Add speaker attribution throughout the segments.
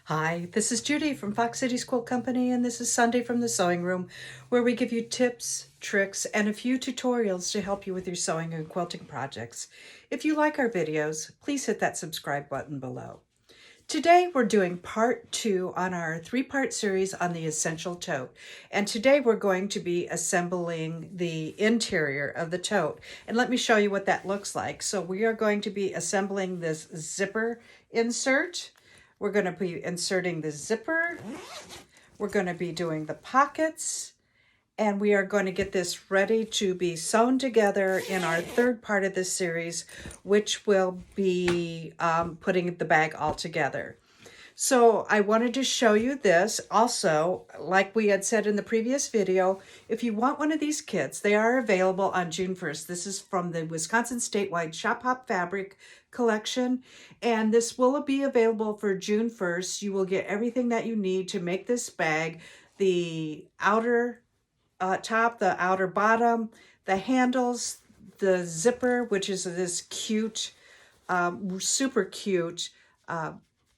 Speaker 1: Hi, this is Judy from Fox Cities Quilt Company, and this is Sunday from the Sewing Room, where we give you tips, tricks, and a few tutorials to help you with your sewing and quilting projects. If you like our videos, please hit that subscribe button below. Today we're doing part 2 on our 3-part series on the Essential Tote. And today we're going to be assembling the interior of the tote. And let me show you what that looks like. So we are going to be assembling this zipper insert. We're going to be inserting the zipper. We're going to be doing the pockets. And we are going to get this ready to be sewn together in our 3rd part of this series, which will be putting the bag all together. So I wanted to show you this. Also, like we had said in the previous video, if you want one of these kits, they are available on June 1st. This is from the Wisconsin Statewide Shop Hop Fabric collection, and this will be available for June 1st. You will get everything that you need to make this bag: the outer top, the outer bottom, the handles, the zipper, which is this cute, super cute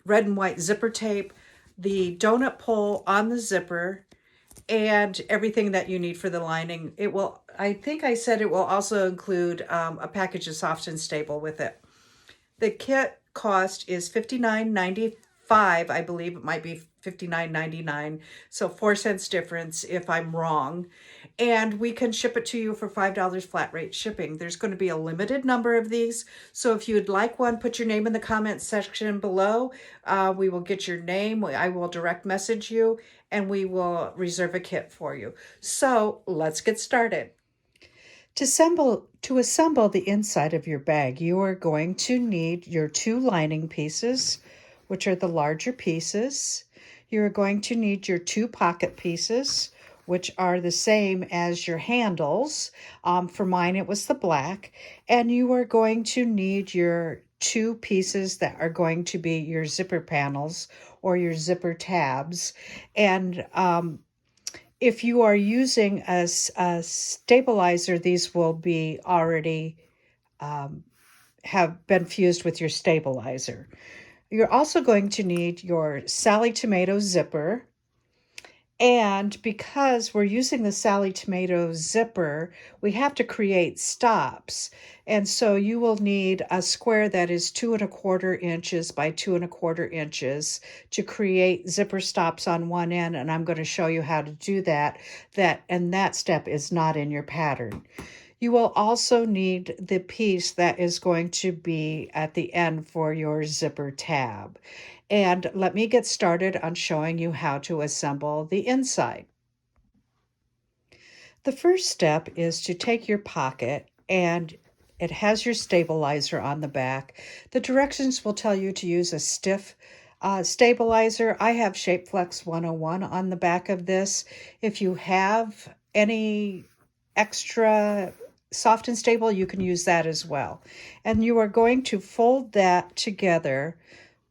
Speaker 1: red and white zipper tape, the donut pole on the zipper, and everything that you need for the lining. It will, I think I said it will also include a package of Soft and Stable with it. The kit cost is $59.95. I believe it might be $59.99. So 4 cents difference if I'm wrong. And we can ship it to you for $5 flat rate shipping. There's going to be a limited number of these. So if you'd like one, put your name in the comments section below. We will get your name. I will direct message you, and we will reserve a kit for you. So let's get started. To assemble the inside of your bag, you are going to need your 2 lining pieces, which are the larger pieces. You're going to need your 2 pocket pieces, which are the same as your handles. For mine, it was the black. And you are going to need your 2 pieces that are going to be your zipper panels or your zipper tabs. And if you are using a stabilizer, these will be already have been fused with your stabilizer. You're also going to need your Sally Tomato zipper. And because we're using the Sally Tomato zipper, we have to create stops. And so you will need a square that is 2¼ inches by 2¼ inches to create zipper stops on one end. And I'm going to show you how to do that. And that step is not in your pattern. You will also need the piece that is going to be at the end for your zipper tab. And let me get started on showing you how to assemble the inside. The first step is to take your pocket, and it has your stabilizer on the back. The directions will tell you to use a stiff stabilizer. I have Shapeflex 101 on the back of this. If you have any extra Soft and Stable, you can use that as well. And you are going to fold that together,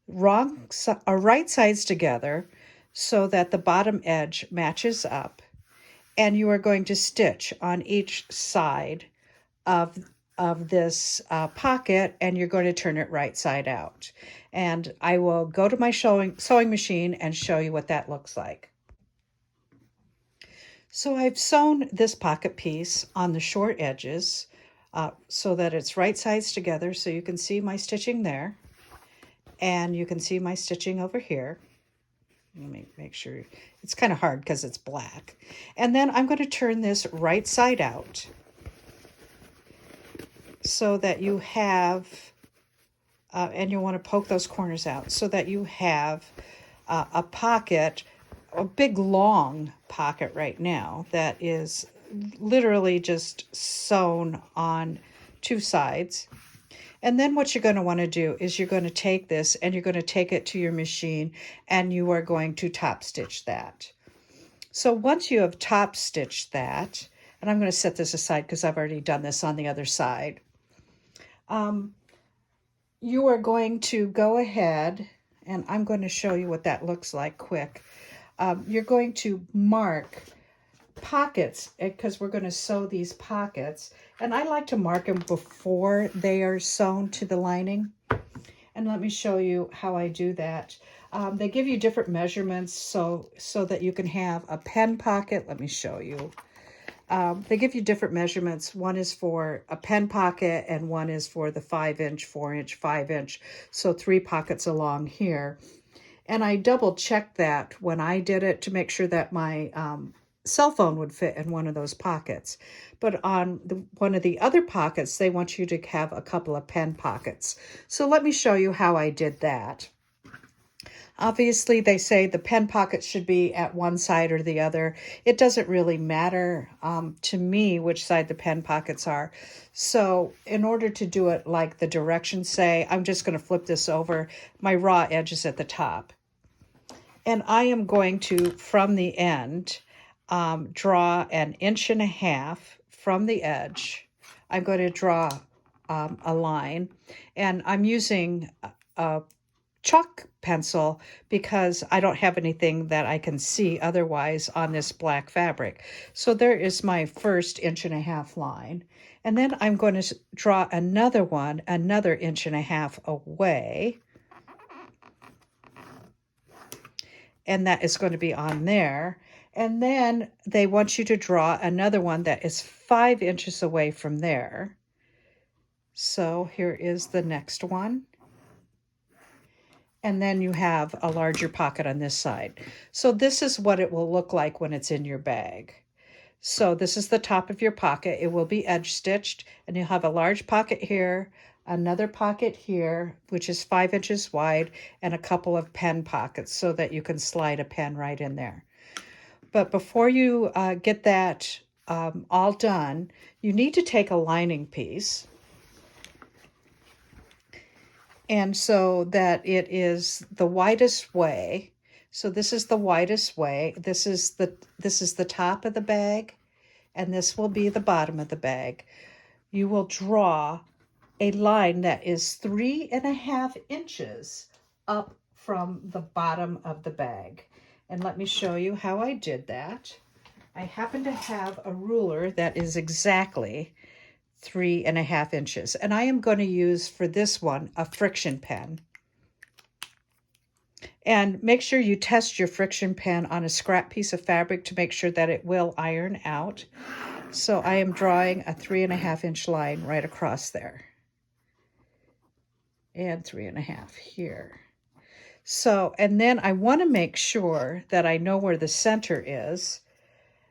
Speaker 1: right sides together, so that the bottom edge matches up. And you are going to stitch on each side of this pocket, and you're going to turn it right side out. And I will go to my sewing machine and show you what that looks like. So I've sewn this pocket piece on the short edges so that it's right sides together, so you can see my stitching there. And you can see my stitching over here. Let me make sure. It's kind of hard because it's black. And then I'm going to turn this right side out so that you have, and you want to poke those corners out so that you have a pocket, a big long pocket right now that is literally just sewn on 2 sides. And then what you're going to want to do is you're going to take this and you're going to take it to your machine, and you are going to top stitch that. So once you have top stitched that, and I'm going to set this aside because I've already done this on the other side, you are going to go ahead, and I'm going to show you what that looks like quick. You're going to mark pockets, because we're going to sew these pockets, and I like to mark them before they are sewn to the lining. And let me show you how I do that. They give you different measurements so that you can have a pen pocket. Let me show you. They give you different measurements. One is for a pen pocket and one is for the 5-inch, 4-inch, 5-inch. So 3 pockets along here. And I double checked that when I did it to make sure that my cell phone would fit in one of those pockets. But on one of the other pockets, they want you to have a couple of pen pockets. So let me show you how I did that. Obviously, they say the pen pockets should be at one side or the other. It doesn't really matter to me which side the pen pockets are. So in order to do it like the directions say, I'm just going to flip this over. My raw edge is at the top. And I am going to, from the end, draw 1.5 inches from the edge. I'm going to draw a line. And I'm using a chalk pencil because I don't have anything that I can see otherwise on this black fabric. So there is my first 1.5 inch line. And then I'm going to draw another one, another 1.5 inch away. And that is going to be on there. And then they want you to draw another one that is 5 inches away from there. So here is the next one. And then you have a larger pocket on this side. So this is what it will look like when it's in your bag. So this is the top of your pocket. It will be edge stitched, and you'll have a large pocket here, another pocket here, which is 5 inches wide, and a couple of pen pockets so that you can slide a pen right in there. But before you get that all done, you need to take a lining piece, and so that it is the widest way. So this is the widest way. This is the top of the bag, and this will be the bottom of the bag. You will draw a line that is 3.5 inches up from the bottom of the bag. And let me show you how I did that. I happen to have a ruler that is exactly 3.5 inches. And I am going to use for this one a friction pen. And make sure you test your friction pen on a scrap piece of fabric to make sure that it will iron out. So I am drawing a 3.5 inch line right across there. And 3.5 here. So, and then I want to make sure that I know where the center is.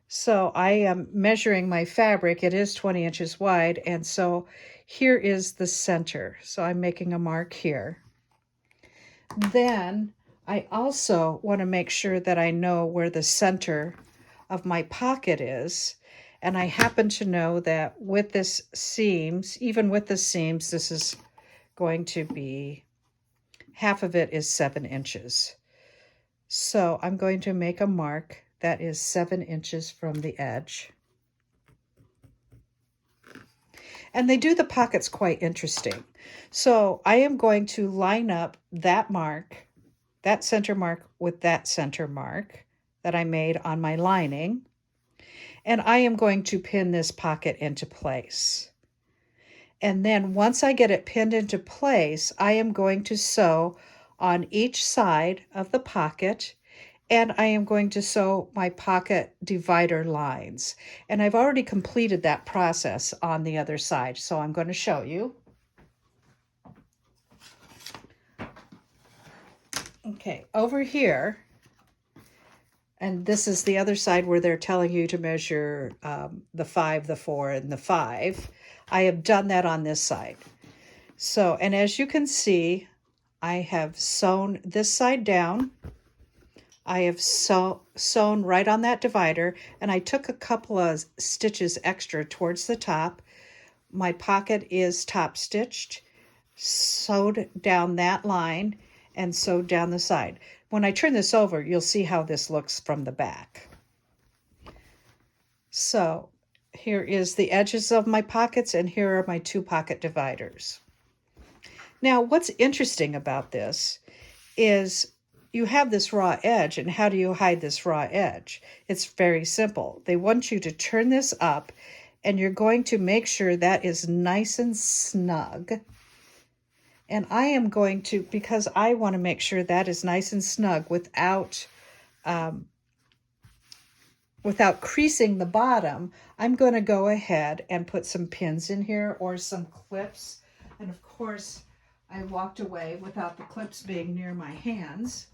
Speaker 1: So I am measuring my fabric. It is 20 inches wide. And so here is the center. So I'm making a mark here. Then I also want to make sure that I know where the center of my pocket is. And I happen to know that with this seams, even with the seams, this is going to be, half of it is 7 inches. So I'm going to make a mark that is 7 inches from the edge. And they do the pockets quite interesting. So I am going to line up that mark, that center mark with that center mark that I made on my lining. And I am going to pin this pocket into place. And then once I get it pinned into place, I am going to sew on each side of the pocket, and I am going to sew my pocket divider lines. And I've already completed that process on the other side, so I'm going to show you. Okay, over here, and this is the other side where they're telling you to measure the 5, the 4, and the 5. I have done that on this side. So, and as you can see, I have sewn this side down. I have sewn right on that divider, and I took a couple of stitches extra towards the top. My pocket is top stitched, sewed down that line, and sewed down the side. When I turn this over, you'll see how this looks from the back. So here is the edges of my pockets, and here are my 2 pocket dividers. Now, what's interesting about this is you have this raw edge, and how do you hide this raw edge? It's very simple. They want you to turn this up, and you're going to make sure that is nice and snug. And I am going to, because I want to make sure that is nice and snug without creasing the bottom, I'm going to go ahead and put some pins in here or some clips. And of course, I walked away without the clips being near my hands.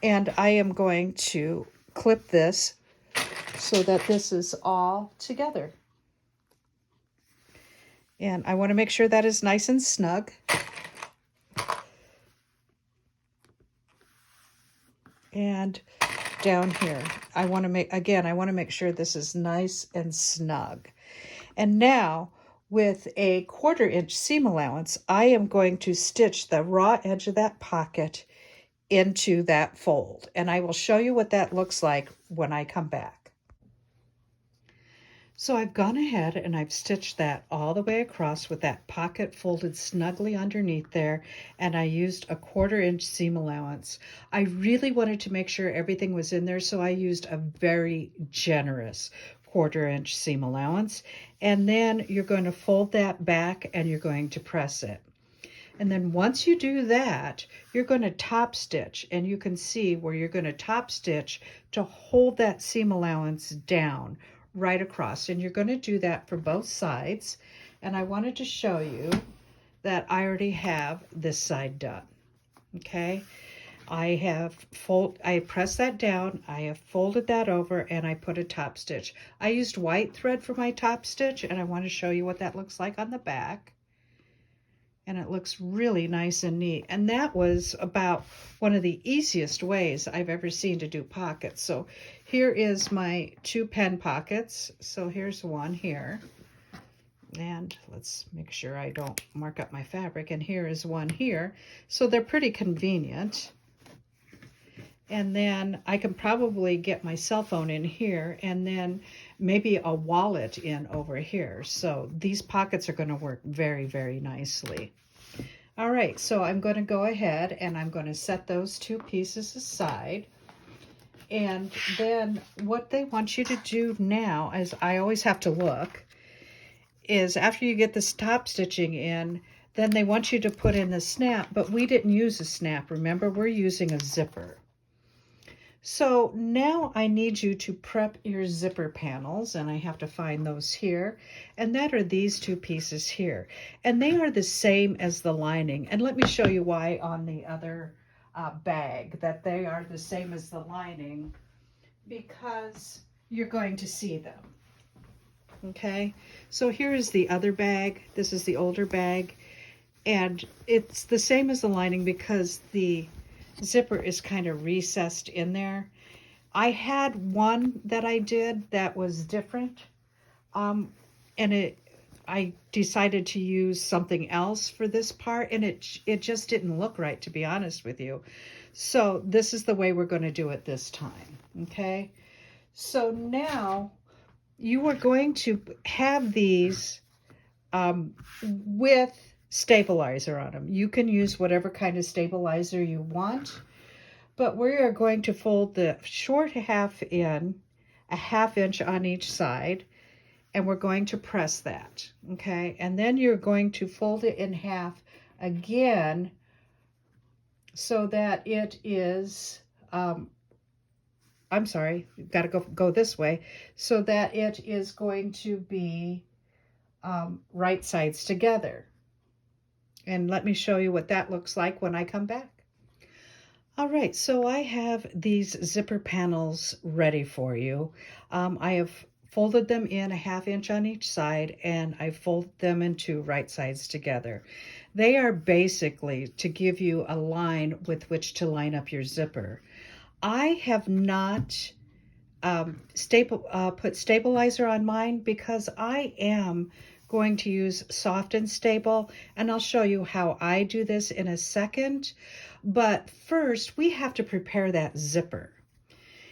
Speaker 1: And I am going to clip this so that this is all together. And I want to make sure that is nice and snug. And down here, I want to make sure this is nice and snug. And now, with a 1/4 inch seam allowance, I am going to stitch the raw edge of that pocket into that fold. And I will show you what that looks like when I come back. So I've gone ahead and I've stitched that all the way across with that pocket folded snugly underneath there, and I used a 1/4 inch seam allowance. I really wanted to make sure everything was in there, so I used a very generous 1/4 inch seam allowance. And then you're going to fold that back and you're going to press it. And then once you do that, you're going to top stitch, and you can see where you're going to top stitch to hold that seam allowance down right across. And you're going to do that for both sides. And I wanted to show you that I already have this side done. Okay, I pressed that down, I have folded that over, and I put a top stitch. I used white thread for my top stitch, and I want to show you what that looks like on the back. And it looks really nice and neat. And that was about one of the easiest ways I've ever seen to do pockets. So here is my 2 pen pockets. So here's one here. And let's make sure I don't mark up my fabric. And here is one here. So they're pretty convenient. And then I can probably get my cell phone in here, and then maybe a wallet in over here. So these pockets are going to work very, very nicely. All right, so I'm going to go ahead and I'm going to set those 2 pieces aside. And then what they want you to do now, as I always have to look, is after you get this top stitching in, then they want you to put in the snap, but we didn't use a snap. Remember, we're using a zipper. So now I need you to prep your zipper panels, and I have to find those here. And that are these 2 pieces here. And they are the same as the lining. And let me show you why on the other bag that they are the same as the lining, because you're going to see them. Okay, so here is the other bag. This is the older bag. And it's the same as the lining because the zipper is kind of recessed in there. I had one that I did that was different, and I decided to use something else for this part, and it just didn't look right, to be honest with you. So this is the way we're going to do it this time. Okay, so now you are going to have these with stabilizer on them. You can use whatever kind of stabilizer you want, but we are going to fold the short half in, a 1/2 inch on each side, and we're going to press that, okay? And then you're going to fold it in half again so that it is, I'm sorry, you've got to go this way, so that it is going to be right sides together. And let me show you what that looks like when I come back. All right, so I have these zipper panels ready for you. I have folded them in a 1/2 inch on each side, and I folded them into right sides together. They are basically to give you a line with which to line up your zipper. I have not put stabilizer on mine because I am going to use soft and stable, and I'll show you how I do this in a second. But first, we have to prepare that zipper.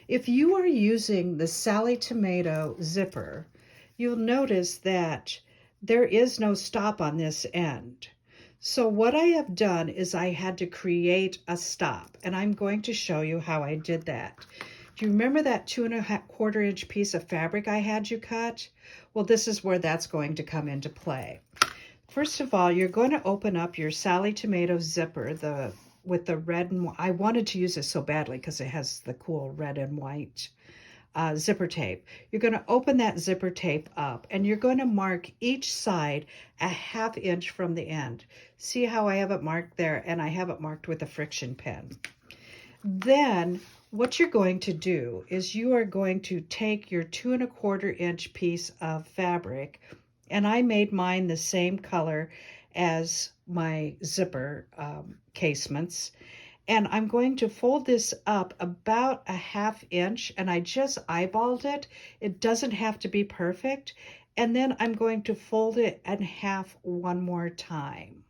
Speaker 1: If you are using the Sally Tomato zipper, you'll notice that there is no stop on this end. So what I have done is I had to create a stop, and I'm going to show you how I did that. Do you remember that 2 1/4 inch piece of fabric I had you cut? Well, this is where that's going to come into play. First of all, you're going to open up your Sally Tomato zipper, with the red and I wanted to use it so badly because it has the cool red and white zipper tape. You're going to open that zipper tape up and you're going to mark each side a 1/2 inch from the end. See how I have it marked there, and I have it marked with a friction pen. Then what you're going to do is you are going to take your 2 1/4 inch piece of fabric, and I made mine the same color as my zipper casements. And I'm going to fold this up about a 1/2 inch, and I just eyeballed it. It doesn't have to be perfect. And then I'm going to fold it in half one more time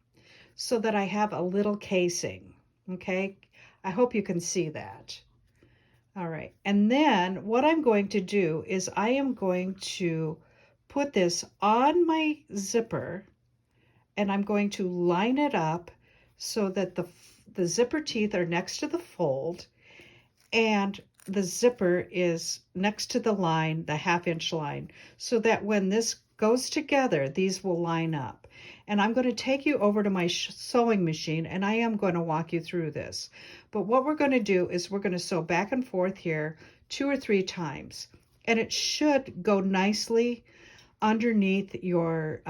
Speaker 1: so that I have a little casing, okay? I hope you can see that. All right, and then what I'm going to do is I am going to put this on my zipper, and I'm going to line it up so that the zipper teeth are next to the fold and the zipper is next to the line, the 1/2 inch line, so that when this goes together, these will line up. And I'm going to take you over to my sewing machine, and I am going to walk you through this. But what we're going to do is we're going to sew back and forth here 2 or 3 times, and it should go nicely underneath your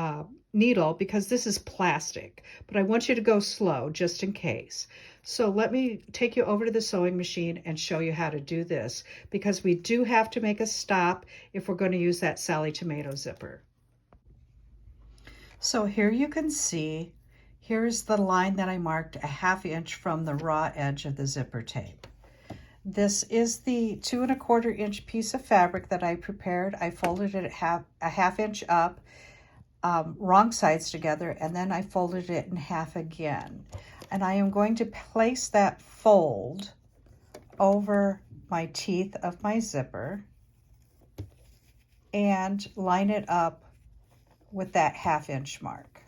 Speaker 1: needle because this is plastic, but I want you to go slow just in case. So let me take you over to the sewing machine and show you how to do this, because we do have to make a stop if we're going to use that Sally Tomato zipper. So here you can see, here's the line that I marked a 1/2 inch from the raw edge of the zipper tape. This is the 2 1/4 inch piece of fabric that I prepared. I folded it a 1/2 inch up, wrong sides together, and then I folded it in half again. And I am going to place that fold over my teeth of my zipper and line it up with that 1/2 inch mark.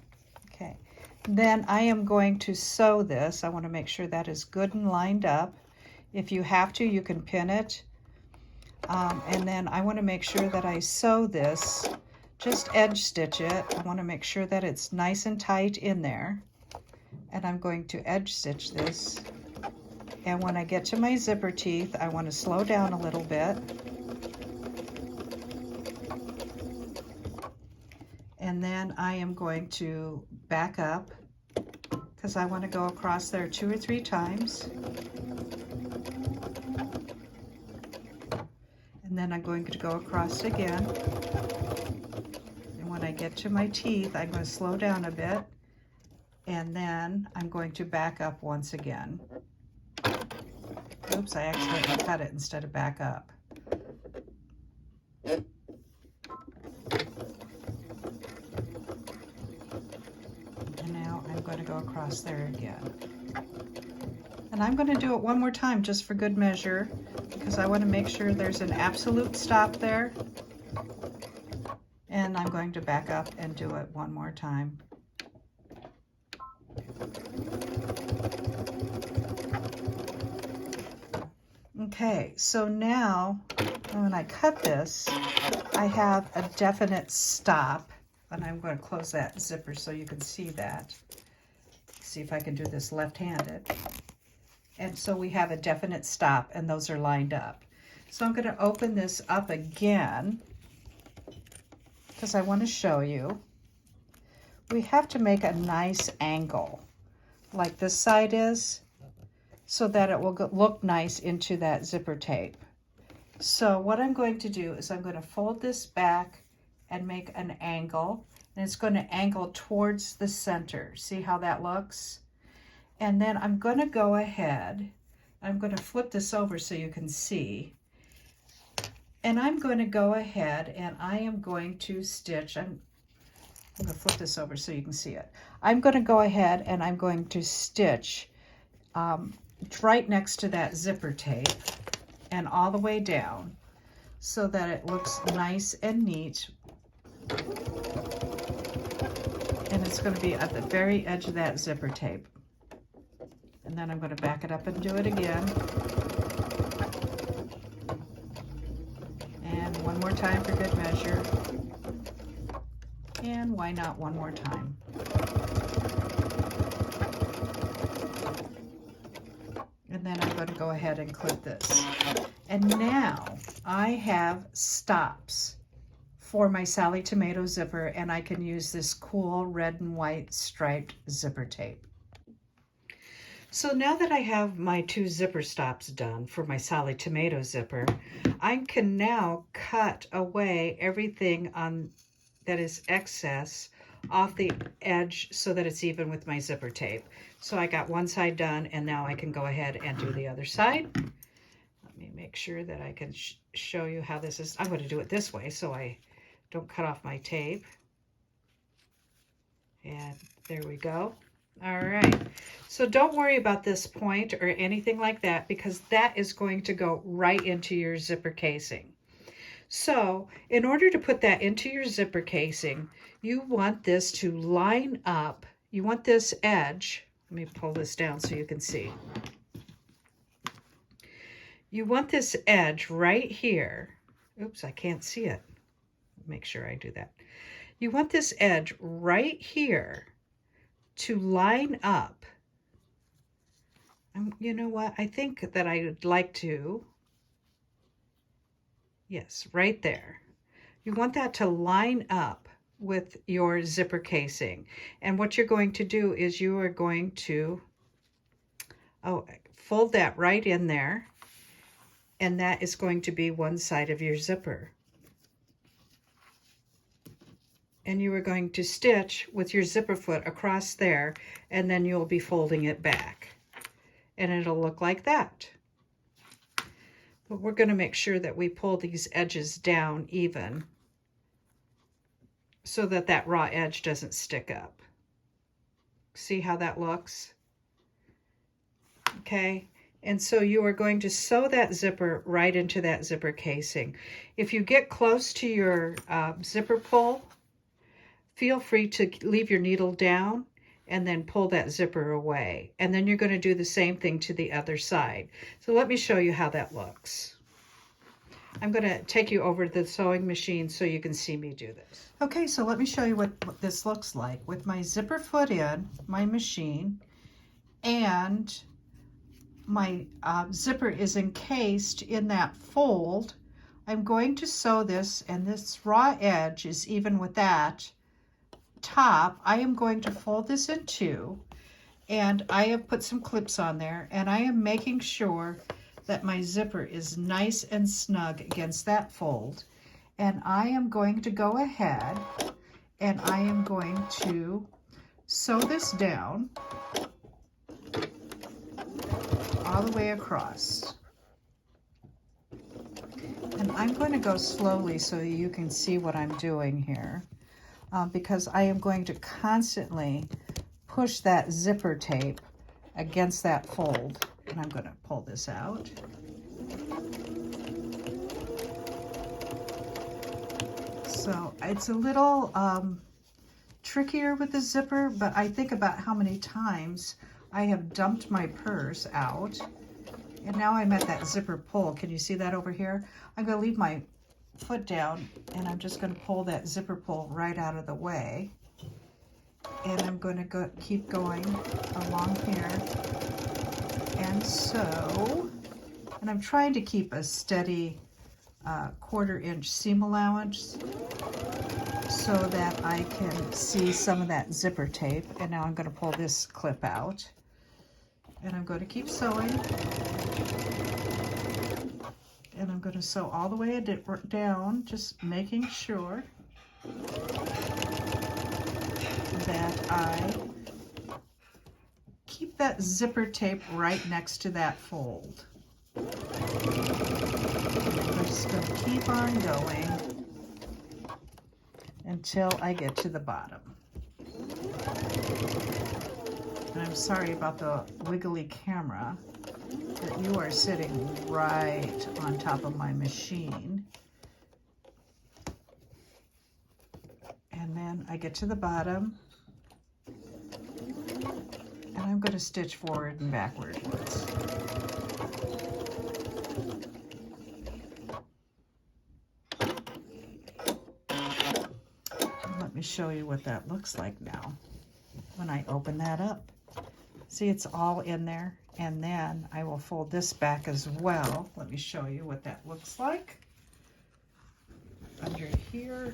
Speaker 1: Okay, then I am going to sew this. I want to make sure that is good and lined up. If you have to, you can pin it. And then I want to make sure that I sew this, just edge stitch it. I want to make sure that it's nice and tight in there. And I'm going to edge stitch this. And when I get to my zipper teeth, I want to slow down a little bit. And then I am going to back up because I want to go across there 2 or 3 times. And then I'm going to go across again. And when I get to my teeth, I'm going to slow down a bit. And then I'm going to back up once again. Oops, I accidentally cut it instead of back up. And now I'm going to go across there again. And I'm going to do it one more time just for good measure, because I want to make sure there's an absolute stop there. And I'm going to back up and do it one more time. Okay, so now when I cut this, I have a definite stop, and I'm going to close that zipper so you can see that. See if I can do this left-handed. And so we have a definite stop, and those are lined up. So I'm going to open this up again because I want to show you. We have to make a nice angle like this side is, so that it will look nice into that zipper tape. So what I'm going to do is I'm going to fold this back and make an angle, and it's going to angle towards the center. See how that looks? And then I'm going to go ahead, I'm going to flip this over so you can see, and I'm going to go ahead and I am going to stitch. I'm going to flip this over so you can see it. I'm going to go ahead and I'm going to stitch right next to that zipper tape and all the way down so that it looks nice and neat. And it's going to be at the very edge of that zipper tape. And then I'm going to back it up and do it again. And one more time for good measure. And why not one more time? then I'm going to go ahead and clip this. And now I have stops for my Sally Tomato zipper, and I can use this cool red and white striped zipper tape. So now that I have my 2 zipper stops done for my Sally Tomato zipper, I can now cut away everything on that is excess off the edge so that it's even with my zipper tape. So I got one side done, and now I can go ahead and do the other side. Let me make sure that I can show you how this is. I'm going to do it this way so I don't cut off my tape. And there we go. All right, so don't worry about this point or anything like that, because that is going to go right into your zipper casing. So in order to put that into your zipper casing, you want this to line up. You want this edge, let me pull this down so you can see. You want this edge right here. Oops, I can't see it. Make sure I do that. You want this edge right here to line up. You know what? I think that I would like to, yes, right there. You want that to line up with your zipper casing. And what you're going to do is you are going to fold that right in there, and that is going to be one side of your zipper. And you are going to stitch with your zipper foot across there, and then you'll be folding it back. And it'll look like that. But we're going to make sure that we pull these edges down even so that that raw edge doesn't stick up. See how that looks? Okay. And so you are going to sew that zipper right into that zipper casing. If you get close to your zipper pull, feel free to leave your needle down and then pull that zipper away. And then you're going to do the same thing to the other side. So let me show you how that looks. I'm going to take you over to the sewing machine so you can see me do this. Okay, so let me show you what this looks like with my zipper foot in my machine, and my zipper is encased in that fold. I'm going to sew this, and this raw edge is even with that top. I am going to fold this in 2, and I have put some clips on there, and I am making sure that my zipper is nice and snug against that fold. And I am going to go ahead and I am going to sew this down all the way across. And I'm going to go slowly so you can see what I'm doing here. Because I am going to constantly push that zipper tape against that fold. And I'm going to pull this out. So it's a little trickier with the zipper, but I think about how many times I have dumped my purse out. And now I'm at that zipper pull. Can you see that over here? I'm going to leave my foot down, and I'm just going to pull that zipper pull right out of the way, and I'm going to keep going along here, and so, and I'm trying to keep a steady 1/4 inch seam allowance so that I can see some of that zipper tape. And now I'm going to pull this clip out, and I'm going to keep sewing. And I'm going to sew all the way down, just making sure that I keep that zipper tape right next to that fold. I'm just going to keep on going until I get to the bottom. And I'm sorry about the wiggly camera, but you are sitting right on top of my machine. And then I get to the bottom, and I'm going to stitch forward and backwards. And let me show you what that looks like now when I open that up. See, it's all in there. And then I will fold this back as well. Let me show you what that looks like. Under here,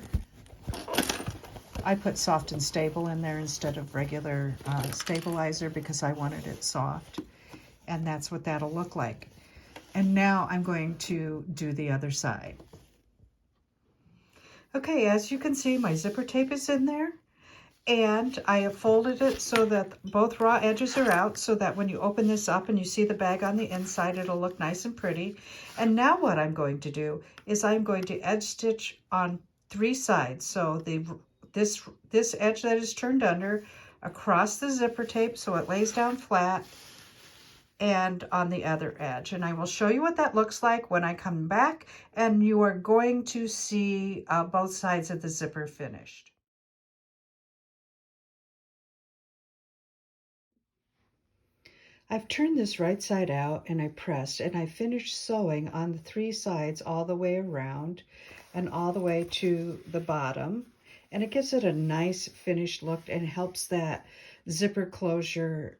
Speaker 1: I put soft and stable in there instead of regular stabilizer because I wanted it soft. And that's what that'll look like. And now I'm going to do the other side. Okay, as you can see, my zipper tape is in there. And I have folded it so that both raw edges are out so that when you open this up and you see the bag on the inside, it'll look nice and pretty. And now what I'm going to do is I'm going to edge stitch on 3 sides. So this edge that is turned under across the zipper tape so it lays down flat, and on the other edge. And I will show you what that looks like when I come back, and you are going to see both sides of the zipper finished. I've turned this right side out and I pressed, and I finished sewing on the 3 sides all the way around and all the way to the bottom. And it gives it a nice finished look and helps that zipper closure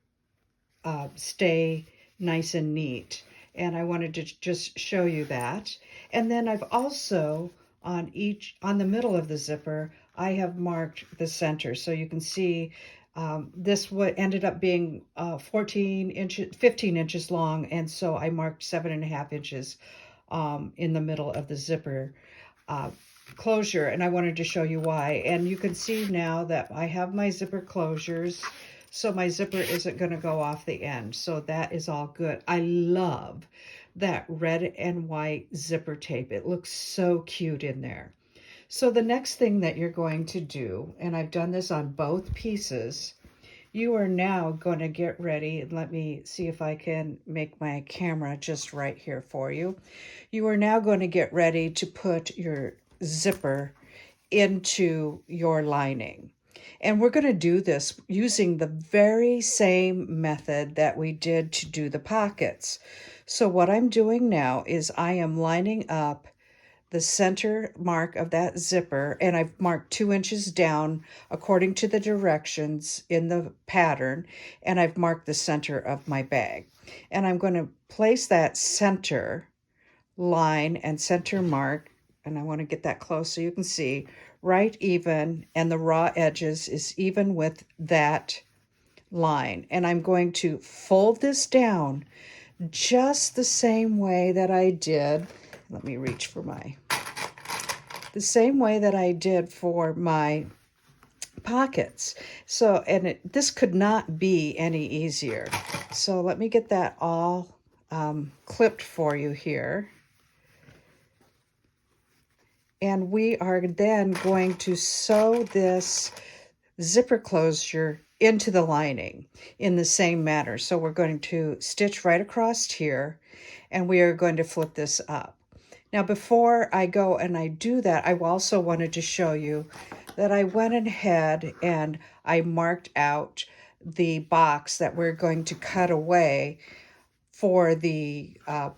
Speaker 1: stay nice and neat. And I wanted to just show you that. And then I've also, on the middle of the zipper, I have marked the center. So you can see this ended up being 15 inches long. And so I marked 7.5 inches in the middle of the zipper closure. And I wanted to show you why. And you can see now that I have my zipper closures, so my zipper isn't going to go off the end. So that is all good. I love that red and white zipper tape. It looks so cute in there. So the next thing that you're going to do, and I've done this on both pieces, you are now going to get ready. Let me see if I can make my camera just right here for you. You are now going to get ready to put your zipper into your lining. And we're going to do this using the very same method that we did to do the pockets. So what I'm doing now is I am lining up the center mark of that zipper, and I've marked 2 inches down according to the directions in the pattern, and I've marked the center of my bag. And I'm going to place that center line and center mark, and I want to get that close so you can see, right even, and the raw edges is even with that line. And I'm going to fold this down just the same way that I did. Let me reach for the same way that I did for my pockets. So, and this could not be any easier. So let me get that all clipped for you here. And we are then going to sew this zipper closure into the lining in the same manner. So we're going to stitch right across here, and we are going to flip this up. Now, before I go and I do that, I also wanted to show you that I went ahead and I marked out the box that we're going to cut away for the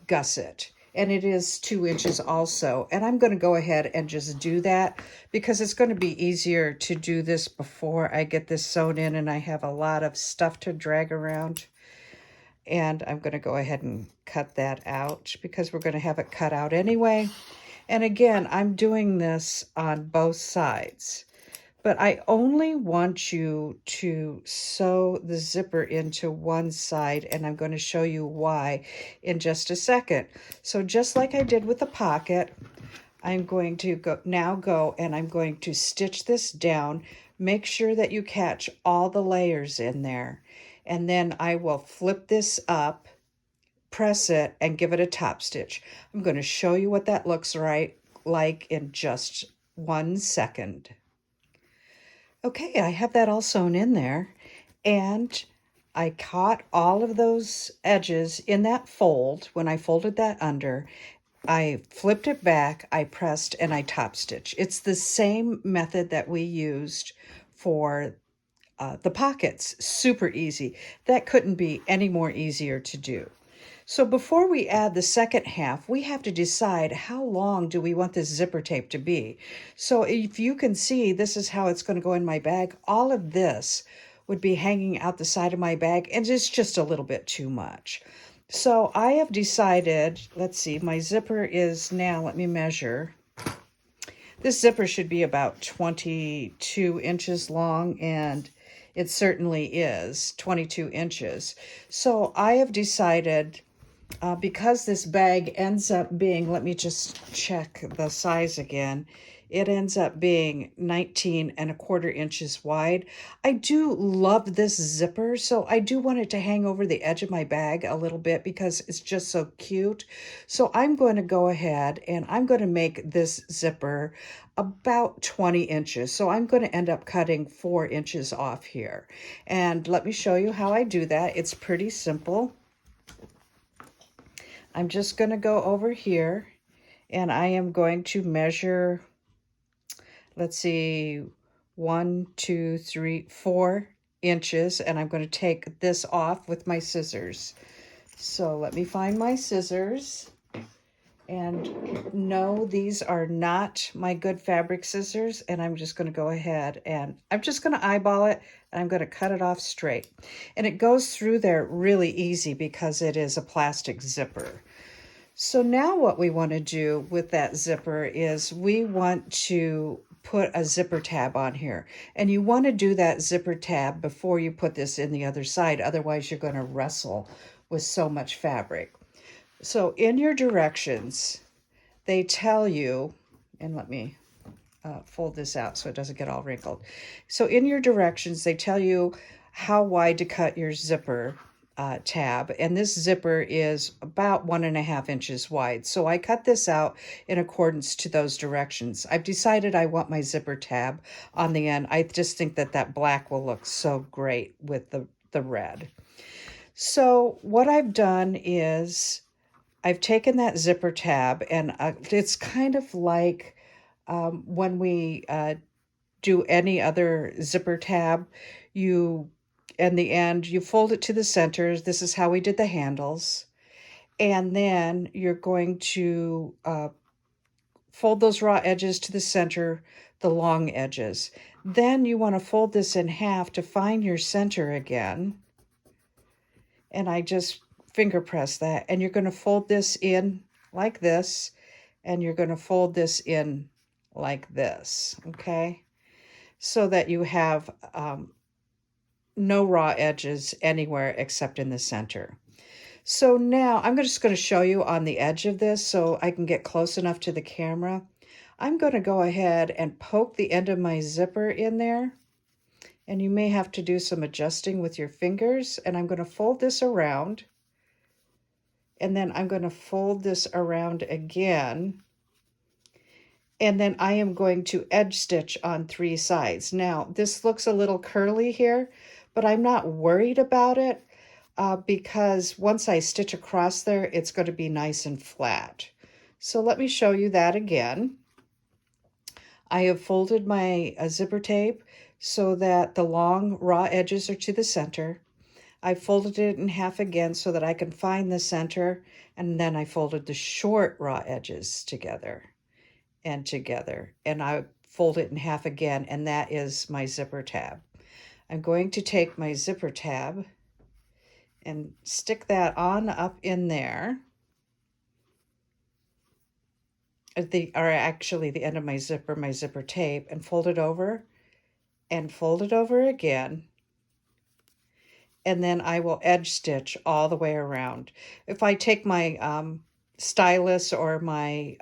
Speaker 1: gusset. And it is 2 inches also. And I'm going to go ahead and just do that because it's going to be easier to do this before I get this sewn in and I have a lot of stuff to drag around. And I'm going to go ahead and cut that out because we're going to have it cut out anyway. And again, I'm doing this on both sides. But I only want you to sew the zipper into one side, and I'm going to show you why in just a second. So just like I did with the pocket, I'm going to go and I'm going to stitch this down. Make sure that you catch all the layers in there. And then I will flip this up, press it, and give it a top stitch. I'm going to show you what that looks like in just 1 second. Okay, I have that all sewn in there, and I caught all of those edges in that fold. When I folded that under, I flipped it back, I pressed, and I top stitched. It's the same method that we used for the pockets. Super easy. That couldn't be any more easier to do. So before we add the second half, we have to decide how long do we want this zipper tape to be. So if you can see, this is how it's going to go in my bag. All of this would be hanging out the side of my bag, and it's just a little bit too much. So I have decided, let's see, my zipper is now, let me measure. This zipper should be about 22 inches long, and it certainly is 22 inches. So I have decided, because this bag ends up being, let me just check the size again. It ends up being 19¼ inches wide. I do love this zipper, so I do want it to hang over the edge of my bag a little bit because it's just so cute. So I'm going to go ahead and I'm going to make this zipper about 20 inches. So I'm going to end up cutting 4 inches off here. And let me show you how I do that. It's pretty simple. I'm just going to go over here and I am going to measure, let's see, 1, 2, 3, 4 inches, and I'm going to take this off with my scissors. So let me find my scissors. And no, these are not my good fabric scissors, and I'm just going to go ahead and I'm just going to eyeball it, and I'm going to cut it off straight. And it goes through there really easy because it is a plastic zipper. So now what we want to do with that zipper is we want to put a zipper tab on here. And you want to do that zipper tab before you put this in the other side. Otherwise, you're going to wrestle with so much fabric. So in your directions, they tell you, and let me fold this out so it doesn't get all wrinkled. So in your directions, they tell you how wide to cut your zipper tab, and this zipper is about 1½ inches wide. So I cut this out in accordance to those directions. I've decided I want my zipper tab on the end. I just think that that black will look so great with the red. So what I've done is I've taken that zipper tab, and it's kind of like when we do any other zipper tab, in the end, you fold it to the center. This is how we did the handles. And then you're going to fold those raw edges to the center, the long edges. Then you want to fold this in half to find your center again. And I just finger press that. And you're going to fold this in like this. And you're going to fold this in like this, okay? So that you have no raw edges anywhere except in the center. So now I'm just going to show you on the edge of this so I can get close enough to the camera. I'm going to go ahead and poke the end of my zipper in there. And you may have to do some adjusting with your fingers. And I'm going to fold this around. And then I'm going to fold this around again. And then I am going to edge stitch on 3 sides. Now, this looks a little curly here, but I'm not worried about it because once I stitch across there, it's going to be nice and flat. So let me show you that again. I have folded my zipper tape so that the long raw edges are to the center. I folded it in half again so that I can find the center, and then I folded the short raw edges together and together, and I fold it in half again, and that is my zipper tab. I'm going to take my zipper tab and stick that on up in there, actually the end of my zipper tape, and fold it over and fold it over again. And then I will edge stitch all the way around. If I take my stylus or my,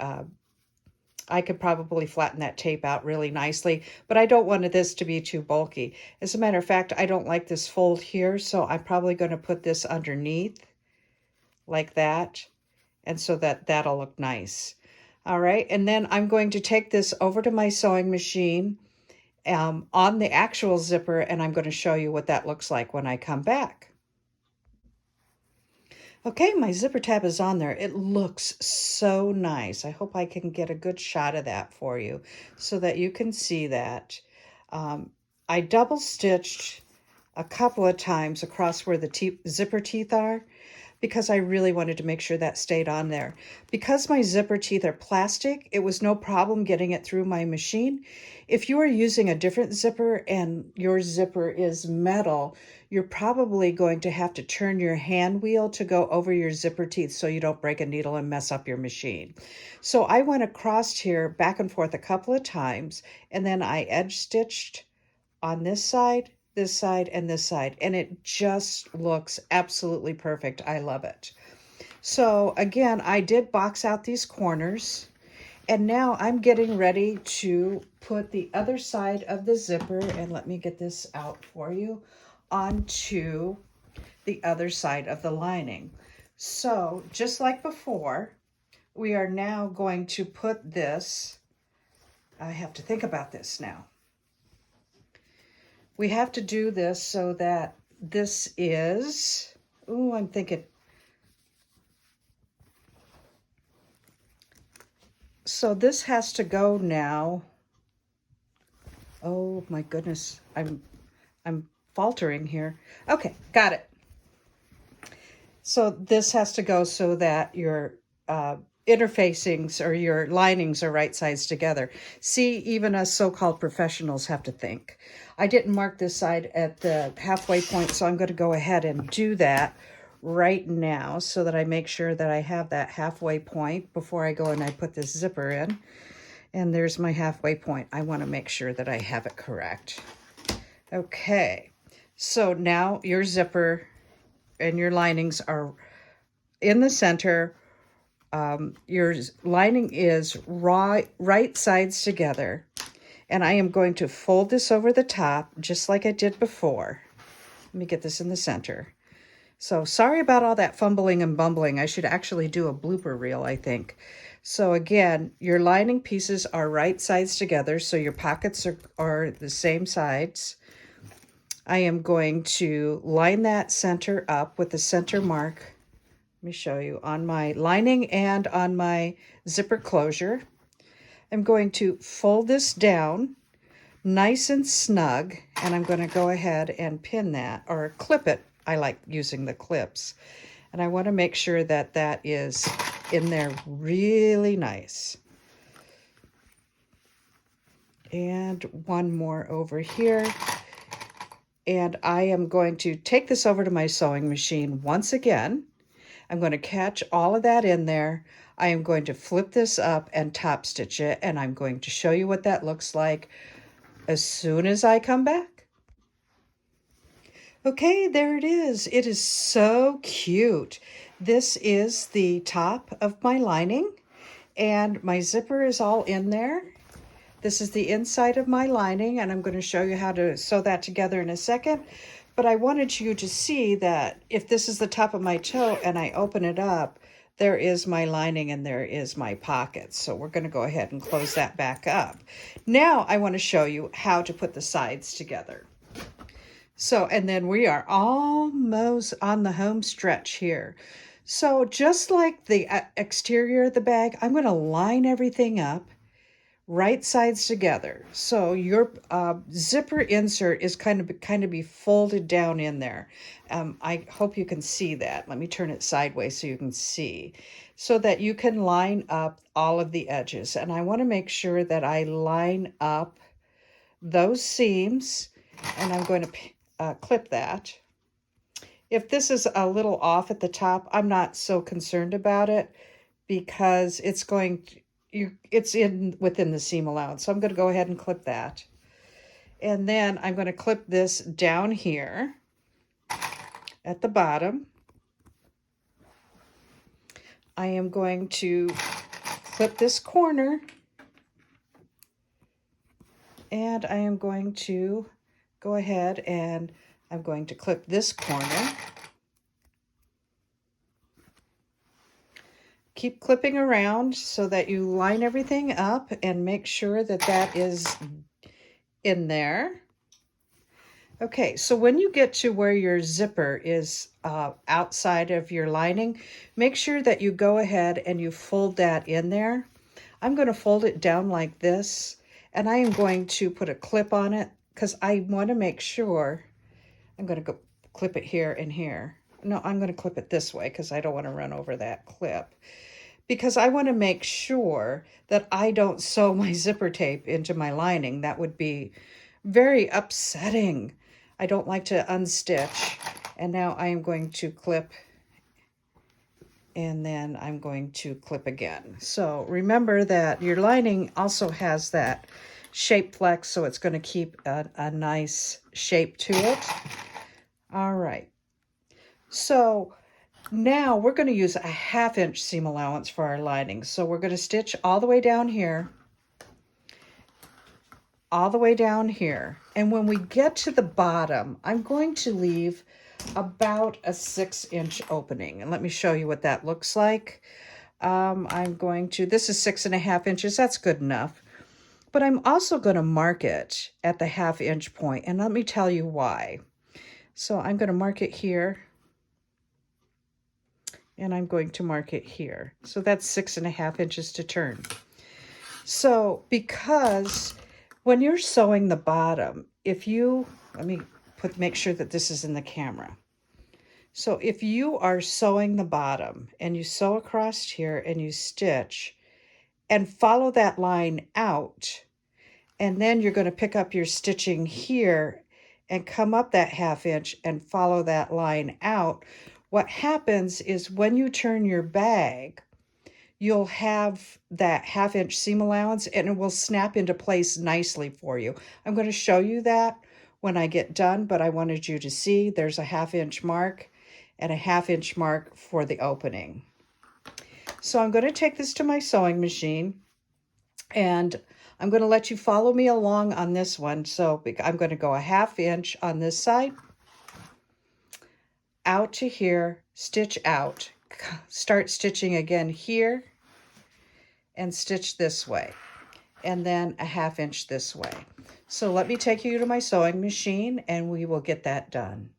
Speaker 1: I could probably flatten that tape out really nicely, but I don't want this to be too bulky. As a matter of fact, I don't like this fold here, so I'm probably going to put this underneath like that, and so that'll look nice. All right, and then I'm going to take this over to my sewing machine on the actual zipper, and I'm going to show you what that looks like when I come back. Okay, my zipper tab is on there. It looks so nice. I hope I can get a good shot of that for you so that you can see that. I double stitched a couple of times across where the zipper teeth are, because I really wanted to make sure that stayed on there. Because my zipper teeth are plastic, it was no problem getting it through my machine. If you are using a different zipper and your zipper is metal, you're probably going to have to turn your hand wheel to go over your zipper teeth so you don't break a needle and mess up your machine. So I went across here back and forth a couple of times, and then I edge stitched on this side, and this side, and it just looks absolutely perfect. I love it. So again, I did box out these corners, and now I'm getting ready to put the other side of the zipper, and let me get this out for you, onto the other side of the lining. So just like before, we are now going to put this, I have to think about this now. We have to do this so that this is, ooh, I'm thinking. So this has to go now. Oh my goodness, I'm faltering here. Okay, got it. So this has to go so that your interfacings or your linings are right sides together. See, even us so-called professionals have to think. I didn't mark this side at the halfway point, so I'm going to go ahead and do that right now so that I make sure that I have that halfway point before I go and I put this zipper in. And there's my halfway point. I want to make sure that I have it correct. Okay, so now your zipper and your linings are in the center. Your lining is right sides together, and I am going to fold this over the top just like I did before. Let me get this in the center. So sorry about all that fumbling and bumbling. I should actually do a blooper reel, I think. So again, your lining pieces are right sides together, so your pockets are the same sides. I am going to line that center up with the center mark. Let me show you on my lining and on my zipper closure. I'm going to fold this down nice and snug, and I'm going to go ahead and pin that or clip it. I like using the clips, and I want to make sure that that is in there really nice. And one more over here. And I am going to take this over to my sewing machine once again. I'm going to catch all of that in there. I am going to flip this up and top stitch it, and I'm going to show you what that looks like as soon as I come back. Okay, there it is. It is so cute. This is the top of my lining, and my zipper is all in there. This is the inside of my lining, and I'm going to show you how to sew that together in a second. But I wanted you to see that if this is the top of my toe and I open it up, there is my lining and there is my pocket. So we're going to go ahead and close that back up. Now I want to show you how to put the sides together. So, and then we are almost on the home stretch here. So just like the exterior of the bag, I'm going to line everything up right sides together. So your zipper insert is kind of be folded down in there. I hope you can see that. Let me turn it sideways so you can see, so that you can line up all of the edges. And I want to make sure that I line up those seams, and I'm going to clip that. If this is a little off at the top, I'm not so concerned about it because it's going to, it's within the seam allowance. So I'm going to go ahead and clip that. And then I'm going to clip this down here at the bottom. I am going to clip this corner, and I am going to go ahead and I'm going to clip this corner. Keep clipping around so that you line everything up and make sure that that is in there. Okay, so when you get to where your zipper is outside of your lining, make sure that you go ahead and you fold that in there. I'm going to fold it down like this, and I am going to put a clip on it because I want to make sure. I'm going to go clip it here and here. no, I'm going to clip it this way because I don't want to run over that clip. Because I want to make sure that I don't sew my zipper tape into my lining. That would be very upsetting. I don't like to unstitch. And now I am going to clip, and then I'm going to clip again. So remember that your lining also has that shape flex, so it's going to keep a nice shape to it. All right. So now we're going to use a 1/2 inch seam allowance for our lining. So we're going to stitch all the way down here, all the way down here. And when we get to the bottom, I'm going to leave about a 6-inch opening. And let me show you what that looks like. This is 6.5 inches. That's good enough. But I'm also going to mark it at the 1/2 inch point. And let me tell you why. So I'm going to mark it here. And I'm going to mark it here. So that's 6.5 inches to turn. So because when you're sewing the bottom, make sure that this is in the camera. So if you are sewing the bottom and you sew across here and you stitch and follow that line out, and then you're going to pick up your stitching here and come up that 1/2 inch and follow that line out, what happens is when you turn your bag, you'll have that 1/2 inch seam allowance and it will snap into place nicely for you. I'm going to show you that when I get done, but I wanted you to see there's a 1/2 inch mark and a 1/2 inch mark for the opening. So I'm going to take this to my sewing machine and I'm going to let you follow me along on this one. So I'm going to go a 1/2 inch on this side, out to here, stitch out, start stitching again here, and stitch this way, and then a 1/2 inch this way. So let me take you to my sewing machine and we will get that done.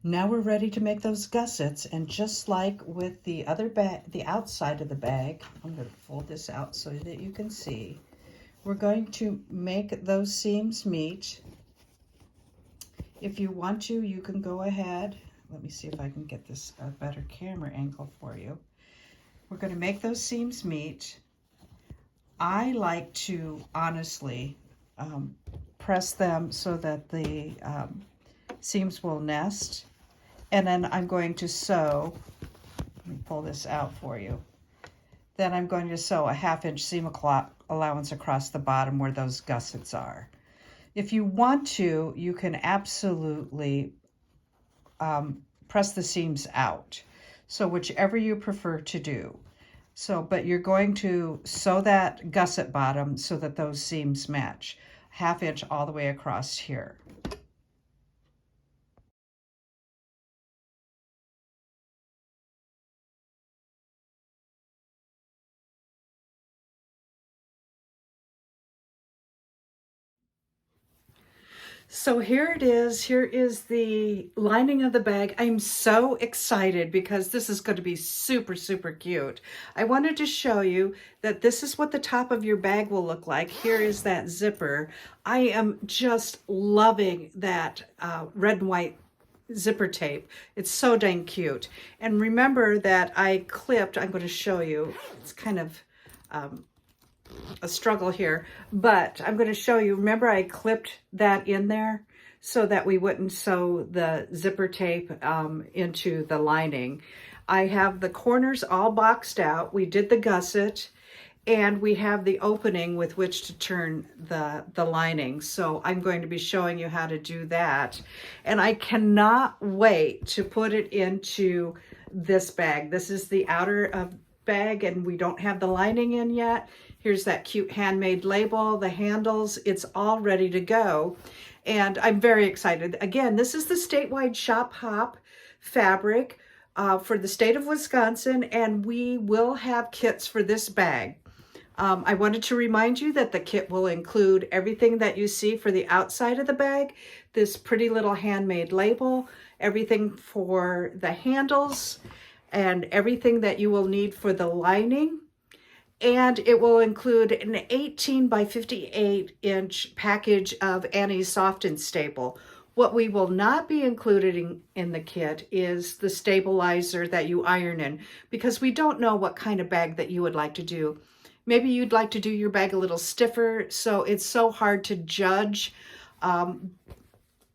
Speaker 1: Now we're ready to make those gussets, and just like with the other bag, the outside of the bag, I'm going to fold this out so that you can see. We're going to make those seams meet. If you want to, you can go ahead. Let me see if I can get this a better camera angle for you. We're going to make those seams meet. I like to honestly press them so that the seams will nest. And then I'm going to sew, let me pull this out for you. Then I'm going to sew a 1/2 inch seam allowance across the bottom where those gussets are. If you want to, you can absolutely press the seams out. So whichever you prefer to do. So, but you're going to sew that gusset bottom so that those seams match. 1/2 inch all the way across here. So here it is. Here is the lining of the bag. I'm so excited because this is going to be super, super cute. I wanted to show you that this is what the top of your bag will look like. Here is that zipper. I am just loving that red and white zipper tape. It's so dang cute. And remember that I clipped, I'm going to show you, it's kind of a struggle here, but I'm going to show you. Remember I clipped that in there so that we wouldn't sew the zipper tape into the lining. I have the corners all boxed out. We did the gusset and we have the opening with which to turn the lining. So I'm going to be showing you how to do that. And I cannot wait to put it into this bag. This is the outer bag and we don't have the lining in yet. Here's that cute handmade label, the handles, it's all ready to go. And I'm very excited. Again, this is the statewide Shop Hop fabric for the state of Wisconsin, and we will have kits for this bag. I wanted to remind you that the kit will include everything that you see for the outside of the bag, this pretty little handmade label, everything for the handles, and everything that you will need for the lining. And it will include an 18 by 58 inch package of anti-soft and stable. What we will not be including in the kit is the stabilizer that you iron in, because we don't know what kind of bag that you would like to do. Maybe you'd like to do your bag a little stiffer, so it's so hard to judge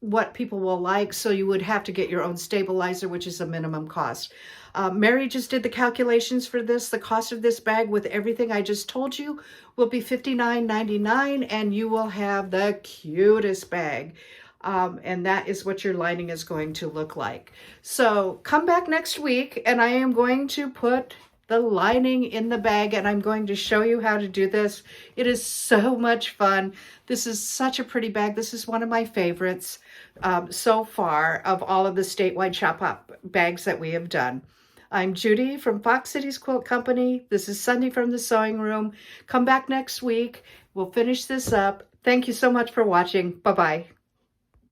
Speaker 1: what people will like, so you would have to get your own stabilizer, which is a minimum cost. Mary just did the calculations for this. The cost of this bag with everything I just told you will be $59.99, and you will have the cutest bag. And that is what your lining is going to look like. So come back next week, and I am going to put the lining in the bag, and I'm going to show you how to do this. It is so much fun. This is such a pretty bag. This is one of my favorites so far of all of the statewide shop up bags that we have done. I'm Judy from Fox Cities Quilt Company. This is Sunday from the Sewing Room. Come back next week. We'll finish this up. Thank you so much for watching. Bye-bye.